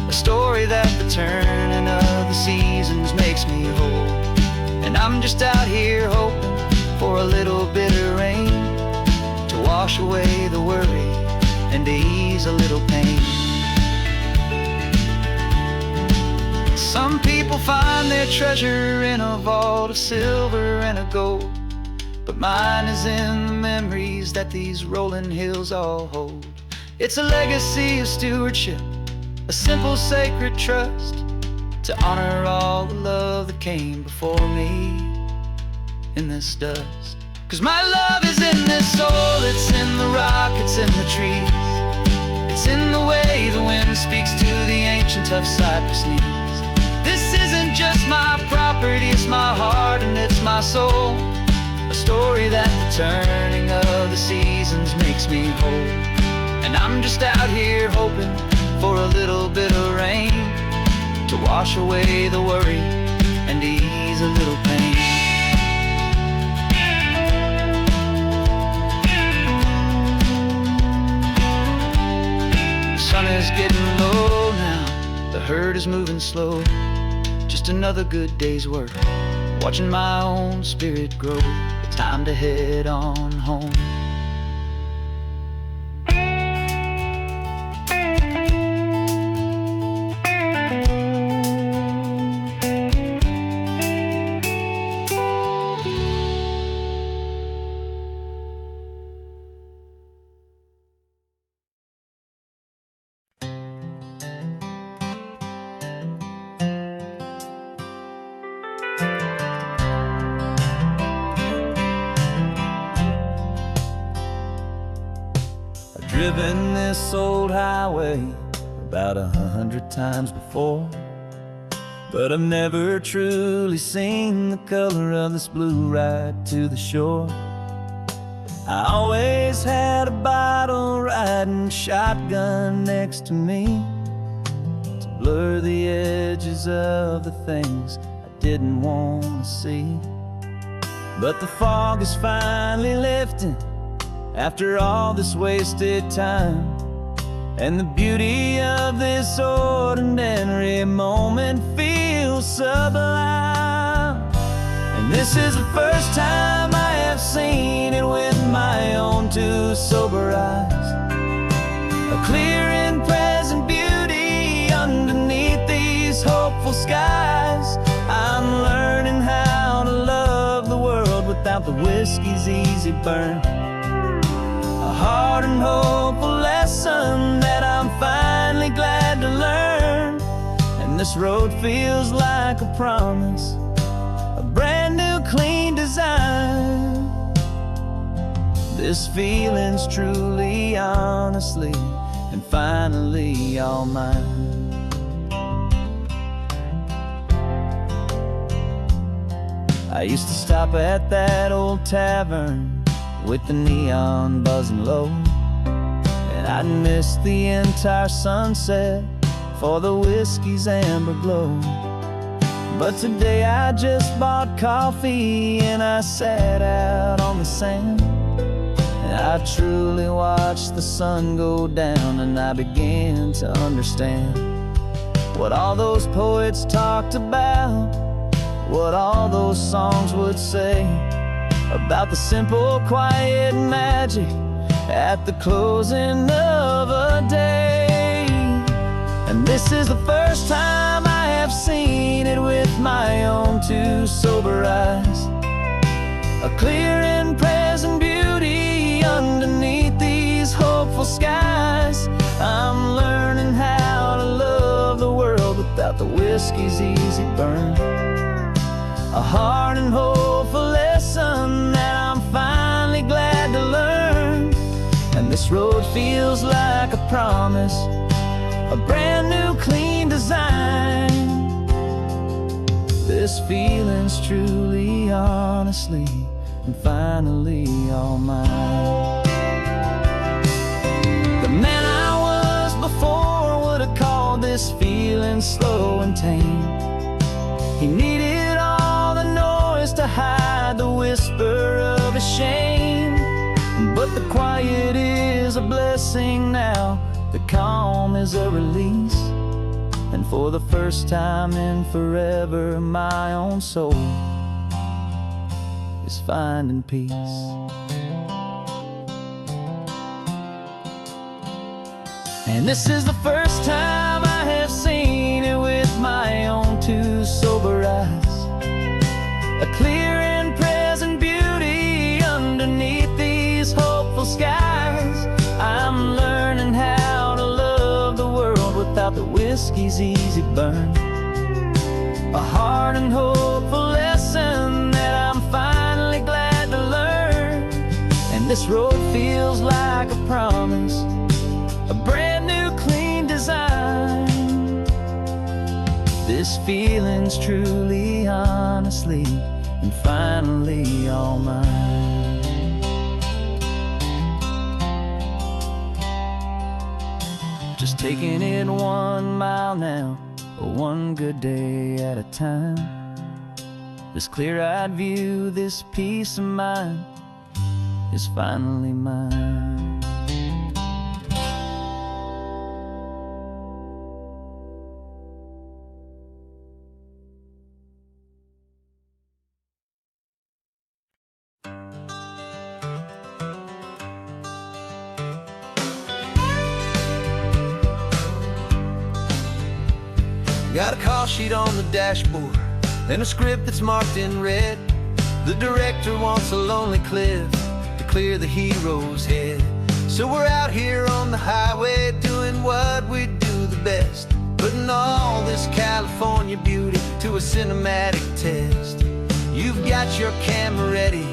A story that the turning of the seasons makes me whole. And I'm just out here hoping for a little bit of rain to wash away the worry and to ease a little pain. Some people find their treasure in a vault of silver and of gold, but mine is in the memories that these rolling hills all hold. It's a legacy of stewardship, a simple sacred trust, to honor all the love that came before me in this dust. 'Cause my love is in this soil, it's in the rock, it's in the trees. It's in the way the wind speaks to the ancient tough cypress knees. This isn't just my property, it's my heart and it's my soul. A story that the turning of the seasons makes me whole. And I'm just out here hoping for a little bit of rain to wash away the worry and ease a little pain. The sun is getting low now, the herd is moving slow. Just another good day's work, watching my own spirit grow. Time to head on home. driven this old highway about 100 times before, but I've never truly seen the color of this blue right to the shore. I always had a bottle riding shotgun next to me to blur the edges of the things I didn't want to see. But the fog is finally lifting after all this wasted time, and the beauty of this ordinary moment feels sublime. And this is the first time I have seen it with my own two sober eyes. A clear and present beauty underneath these hopeful skies. I'm learning how to love the world without the whiskey's easy burn. A hard and hopeful lesson that I'm finally glad to learn. And this road feels like a promise, a brand new clean design. This feeling's truly, honestly, and finally all mine. I used to stop at that old tavern with the neon buzzing low, and I'd miss the entire sunset for the whiskey's amber glow. But today I just bought coffee and I sat out on the sand, and I truly watched the sun go down, and I began to understand what all those poets talked about, what all those songs would say about the simple, quiet magic at the closing of a day. And this is the first time I have seen it with my own two sober eyes. A clear and present beauty underneath these hopeful skies. I'm learning how to love the world without the whiskey's easy burn. A hard and hopeful lesson that I'm finally glad to learn. And this road feels like a promise, a brand new clean design. This feeling's truly, honestly, and finally all mine. The man I was before would have called this feeling slow and tame. He needed all the noise to hide the whisper of his shame. But the quiet is a blessing now, the calm is a release. And for the first time in forever, my own soul is finding peace. And this is the first time I have seen it with my own two sober eyes. A clear and present beauty underneath these hopeful skies. I'm learning how to love the world without the whiskey's easy burn. A hard and hopeful lesson that I'm finally glad to learn. And this road feels like a promise, a brand new clean design. This feeling's truly, honestly, and finally all mine. Just taking it 1 mile now, one good day at a time. This clear-eyed view, this peace of mind is finally mine.
Got a call sheet on the dashboard and a script that's marked in red. The director wants a lonely cliff to clear the hero's head. So we're out here on the highway doing what we do the best, putting all this California beauty to a cinematic test. You've got your camera ready,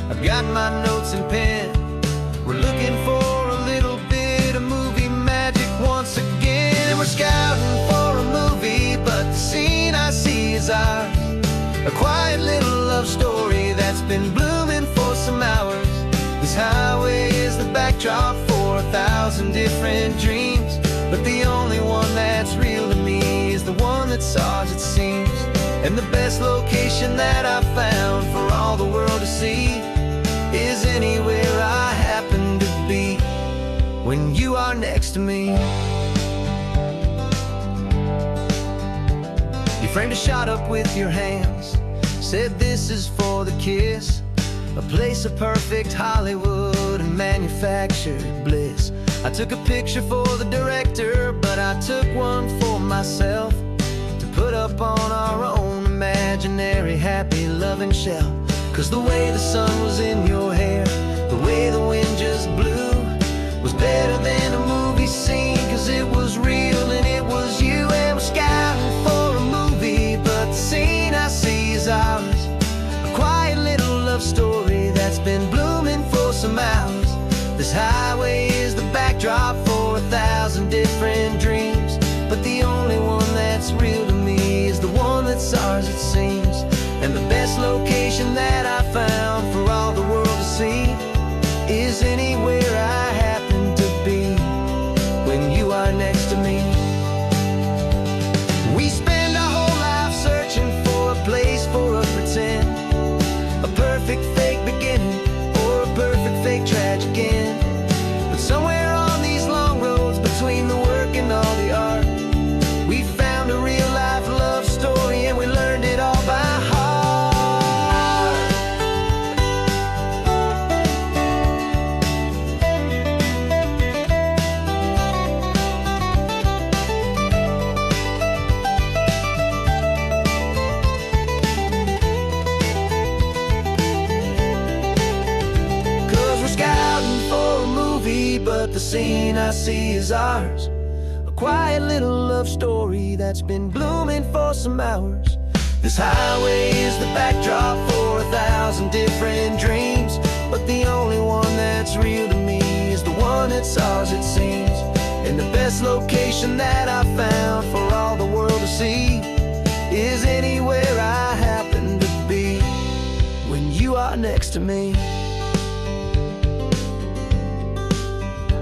I've got my notes and pen. We're looking for a little bit
we're scouting for a movie, but the scene I see is ours. A quiet little love story that's been blooming for some hours. This highway is the backdrop for 1,000 different dreams, but the only one that's real to me is the one that's ours, it seems. And the best location that I've found for all the world to see is anywhere I happen to be when you are next to me. You framed a shot up with your hands, said this is for the kiss, a place of perfect Hollywood and manufactured bliss. I took a picture for the director, but I took one for myself to put up on our own imaginary happy loving shelf. 'Cause the way the sun was in your hair, the way the wind just blew, was better than a movie scene, 'cause it was real and it was you. And we're scouting for a movie, but the scene I see is ours. A quiet little love story that's been blooming for some hours. This highway is the backdrop for 1,000 different dreams, but the only one that's real to me is the one that's ours, it seems. And the best location that I found for all the world to see is anywhere I happen to be when you are next to me. We spend our whole life searching for a place for a pretend, a perfect fake beginning or a perfect fake tragic end. But somewhere on these long roads between the work and all the art, we found a real life love story and we learned it all by heart. But the scene I see is ours. A quiet little love story that's been blooming for some hours. This highway is the backdrop for 1,000 different dreams, but the only one that's real to me is the one that's ours, it seems. And the best location that I found for all the world to see is anywhere I happen to be when you are next to me.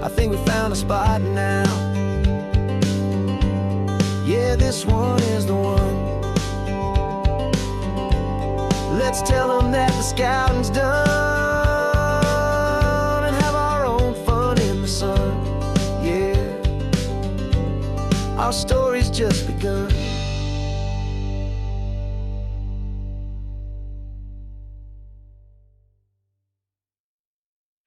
I think we found a spot now. Yeah, this one is the one. Let's tell them that the scouting's done and have our own fun in the sun. Yeah, our story's just begun.